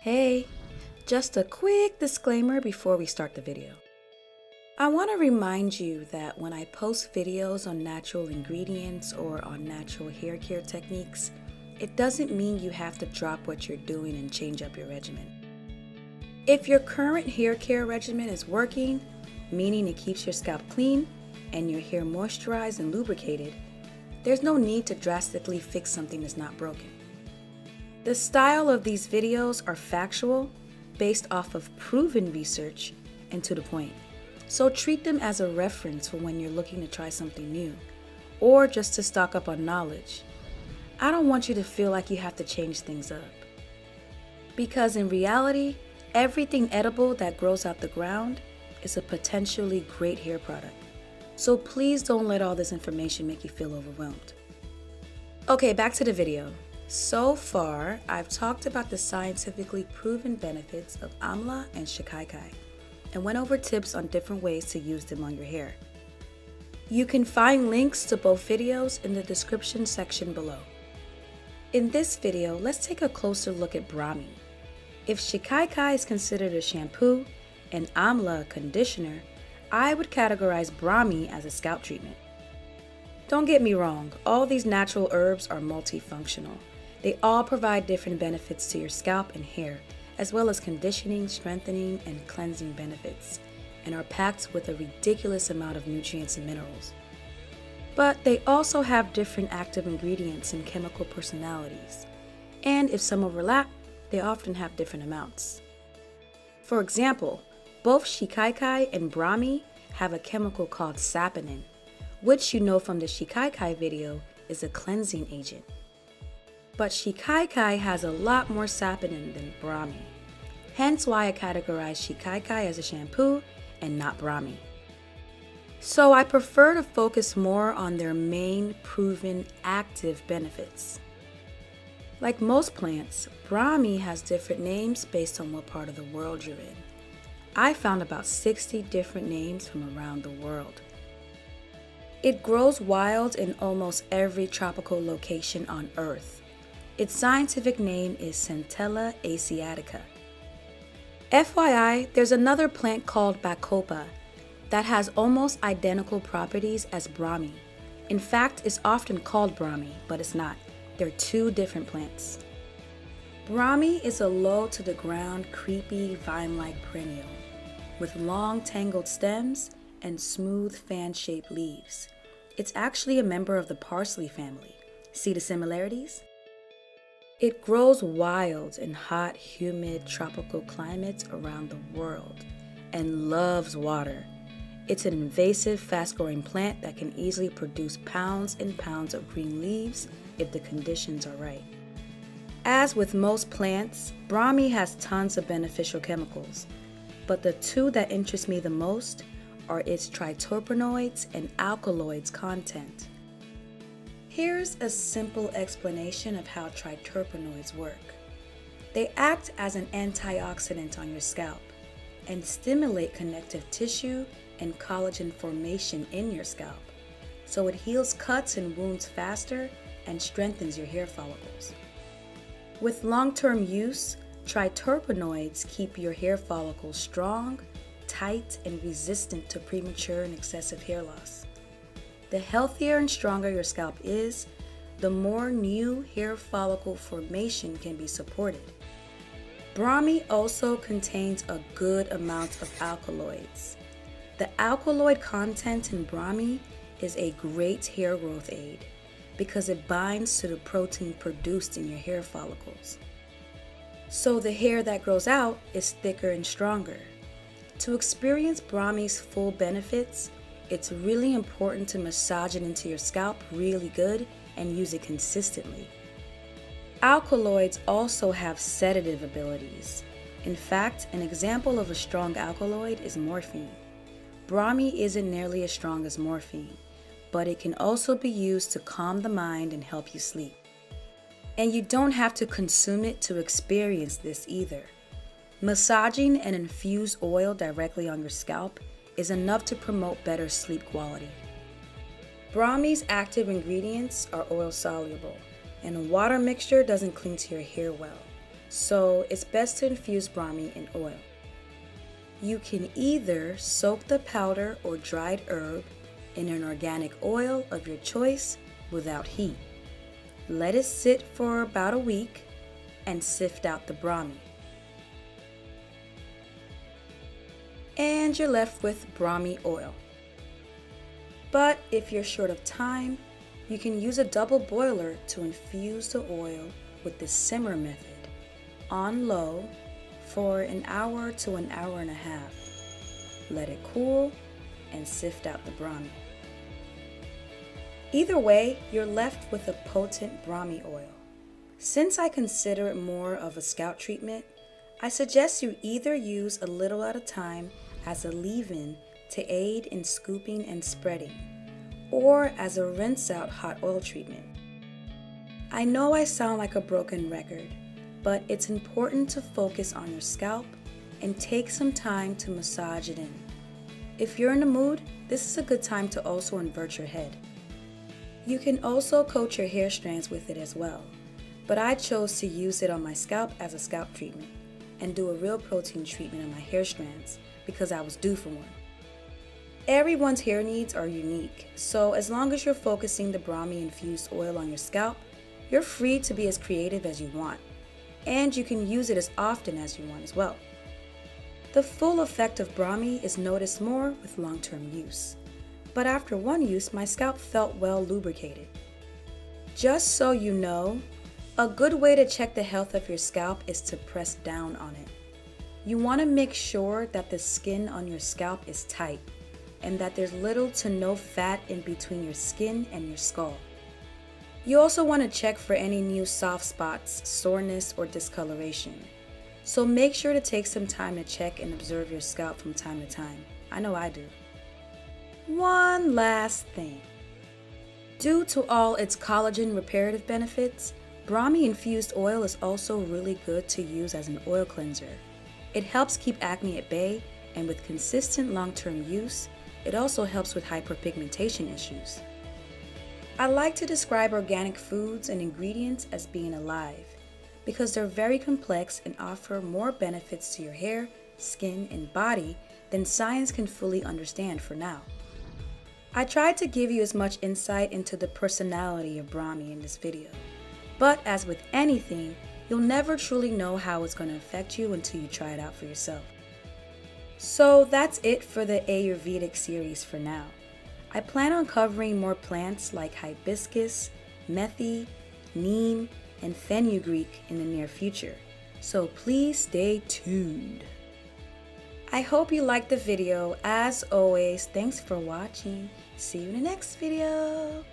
Hey, just a quick disclaimer before we start the video. I want to remind you that when I post videos on natural ingredients or on natural hair care techniques, it doesn't mean you have to drop what you're doing and change up your regimen. If your current hair care regimen is working, meaning it keeps your scalp clean and your hair moisturized and lubricated, there's no need to drastically fix something that's not broken. The style of these videos are factual, based off of proven research, and to the point. So treat them as a reference for when you're looking to try something new, or just to stock up on knowledge. I don't want you to feel like you have to change things up. Because in reality, everything edible that grows out the ground is a potentially great hair product. So please don't let all this information make you feel overwhelmed. Okay, back to the video. So far, I've talked about the scientifically proven benefits of amla and shikaikai and went over tips on different ways to use them on your hair. You can find links to both videos in the description section below. In this video, let's take a closer look at BRAHMI. If shikaikai is considered a shampoo and amla a conditioner, I would categorize BRAHMI as a scalp treatment. Don't get me wrong, all these natural herbs are multifunctional. They all provide different benefits to your scalp and hair, as well as conditioning, strengthening, and cleansing benefits, and are packed with a ridiculous amount of nutrients and minerals. But they also have different active ingredients and chemical personalities, and if some overlap, they often have different amounts. For example, both shikaikai and BRAHMI have a chemical called saponin, which you know from the shikaikai video is a cleansing agent. But shikaikai has a lot more saponin than BRAHMI, hence why I categorize shikaikai as a shampoo and not BRAHMI. So I prefer to focus more on their main proven active benefits. Like most plants, BRAHMI has different names based on what part of the world you're in. I found about 60 different names from around the world. It grows wild in almost every tropical location on Earth. Its scientific name is Centella asiatica. FYI, there's another plant called bacopa that has almost identical properties as BRAHMI. In fact, it's often called BRAHMI, but it's not. They're two different plants. BRAHMI is a low-to-the-ground, creepy, vine-like perennial with long, tangled stems and smooth, fan-shaped leaves. It's actually a member of the parsley family. See the similarities? It grows wild in hot, humid, tropical climates around the world and loves water. It's an invasive, fast-growing plant that can easily produce pounds and pounds of green leaves if the conditions are right. As with most plants, BRAHMI has tons of beneficial chemicals, but the two that interest me the most are its triterpenoids and alkaloids content. Here's a simple explanation of how triterpenoids work. They act as an antioxidant on your scalp and stimulate connective tissue and collagen formation in your scalp, so it heals cuts and wounds faster and strengthens your hair follicles. With long-term use, triterpenoids keep your hair follicles strong, tight, and resistant to premature and excessive hair loss. The healthier and stronger your scalp is, the more new hair follicle formation can be supported. BRAHMI also contains a good amount of alkaloids. The alkaloid content in BRAHMI is a great hair growth aid because it binds to the protein produced in your hair follicles. So the hair that grows out is thicker and stronger. To experience BRAHMI's full benefits, it's really important to massage it into your scalp really good and use it consistently. Alkaloids also have sedative abilities. In fact, an example of a strong alkaloid is morphine. BRAHMI isn't nearly as strong as morphine, but it can also be used to calm the mind and help you sleep. And you don't have to consume it to experience this either. Massaging an infused oil directly on your scalp is enough to promote better sleep quality. BRAHMI's active ingredients are oil soluble, and a water mixture doesn't cling to your hair well. so it's best to infuse Brahmi in oil. You can either soak the powder or dried herb in an organic oil of your choice without heat. Let it sit for about a week and sift out the Brahmi. And you're left with Brahmi oil. But if you're short of time, you can use a double boiler to infuse the oil with the simmer method on low for an hour to an hour and a half. Let it cool and sift out the Brahmi. Either way, you're left with a potent Brahmi oil. Since I consider it more of a scalp treatment, I suggest you either use a little at a time as a leave-in to aid in scooping and spreading, or as a rinse-out hot oil treatment. I know I sound like a broken record, but it's important to focus on your scalp and take some time to massage it in. If you're in the mood, this is a good time to also invert your head. You can also coat your hair strands with it as well, but I chose to use it on my scalp as a scalp treatment and do a real protein treatment on my hair strands because I was due for one. Everyone's hair needs are unique, so as long as you're focusing the Brahmi infused oil on your scalp, you're free to be as creative as you want, and you can use it as often as you want as well. The full effect of Brahmi is noticed more with long-term use, but after one use, my scalp felt well lubricated. Just so you know, a good way to check the health of your scalp is to press down on it. You want to make sure that the skin on your scalp is tight and that there's little to no fat in between your skin and your skull. You also want to check for any new soft spots, soreness, or discoloration. So make sure to take some time to check and observe your scalp from time to time. I know I do. One last thing. Due to all its collagen reparative benefits, Brahmi infused oil is also really good to use as an oil cleanser. It helps keep acne at bay, and with consistent long-term use, it also helps with hyperpigmentation issues. I like to describe organic foods and ingredients as being alive because they're very complex and offer more benefits to your hair, skin, and body than science can fully understand for now. I tried to give you as much insight into the personality of Brahmi in this video, but as with anything, you'll never truly know how it's going to affect you until you try it out for yourself. So that's it for the Ayurvedic series for now. I plan on covering more plants like hibiscus, methi, neem, and fenugreek in the near future, so please stay tuned. I hope you liked the video. As always, thanks for watching. See you in the next video.